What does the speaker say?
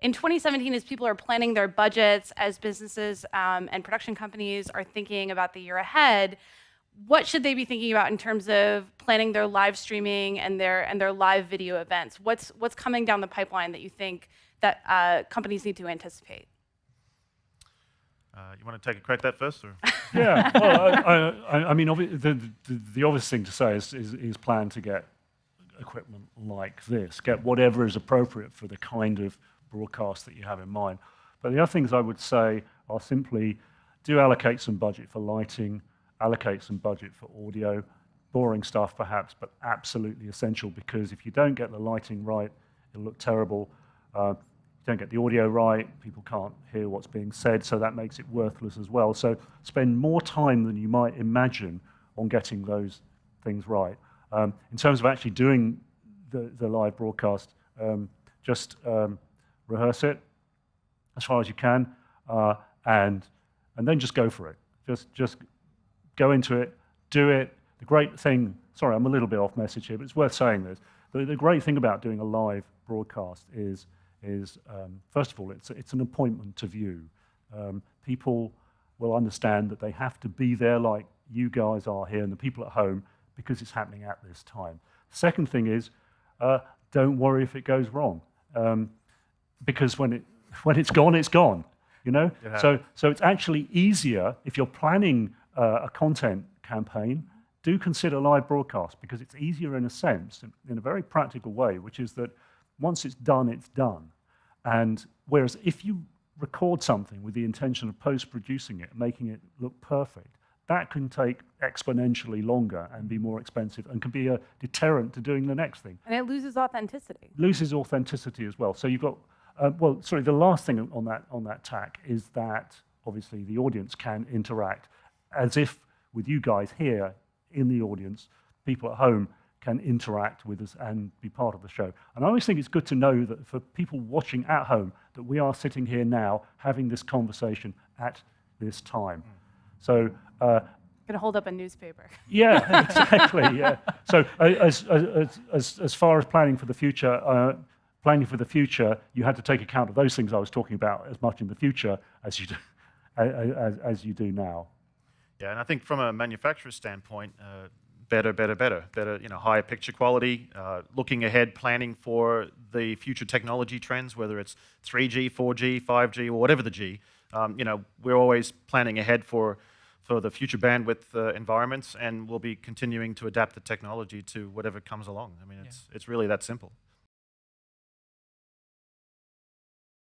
in 2017, as people are planning their budgets, as businesses and production companies are thinking about the year ahead, what should they be thinking about in terms of planning their live streaming and their live video events? What's coming down the pipeline that you think that companies need to anticipate? You want to take a crack at that first? Or? Yeah, well, I mean, the obvious thing to say is plan to get equipment like this, get whatever is appropriate for the kind of broadcast that you have in mind. But the other things I would say are simply do allocate some budget for lighting, allocate some budget for audio, boring stuff perhaps, but absolutely essential, because if you don't get the lighting right, it'll look terrible. Don't get the audio right, people can't hear what's being said, so that makes it worthless as well. So spend more time than you might imagine on getting those things right. In terms of actually doing the live broadcast, just rehearse it as far as you can, and then just go for it. Just go into it, do it. The great thing, sorry, I'm a little bit off message here, but it's worth saying this. The great thing about doing a live broadcast is first of all, it's an appointment to view. People will understand that they have to be there like you guys are here and the people at home because it's happening at this time. Second thing is, don't worry if it goes wrong, because when it's gone, it's gone. You know, so it's actually easier if you're planning a content campaign. Do consider live broadcast, because it's easier in a sense, in a very practical way, which is that once it's done, it's done. And whereas if you record something with the intention of post-producing it, making it look perfect, that can take exponentially longer and be more expensive and can be a deterrent to doing the next thing. And it loses authenticity. Loses authenticity as well. So you've got, the last thing on that tack is that obviously the audience can interact as if with you guys here in the audience, people at home can interact with us and be part of the show. And I always think it's good to know that for people watching at home, that we are sitting here now having this conversation at this time. So, gonna hold up a newspaper. Yeah, exactly. Yeah. So, as far as planning for the future, you had to take account of those things I was talking about as much in the future as you do, as you do now. Yeah, and I think from a manufacturer's standpoint, better, higher picture quality, looking ahead, planning for the future technology trends, whether it's 3G, 4G, 5G, or whatever the G. We're always planning ahead for the future bandwidth environments, and we'll be continuing to adapt the technology to whatever comes along. I mean, it's really that simple.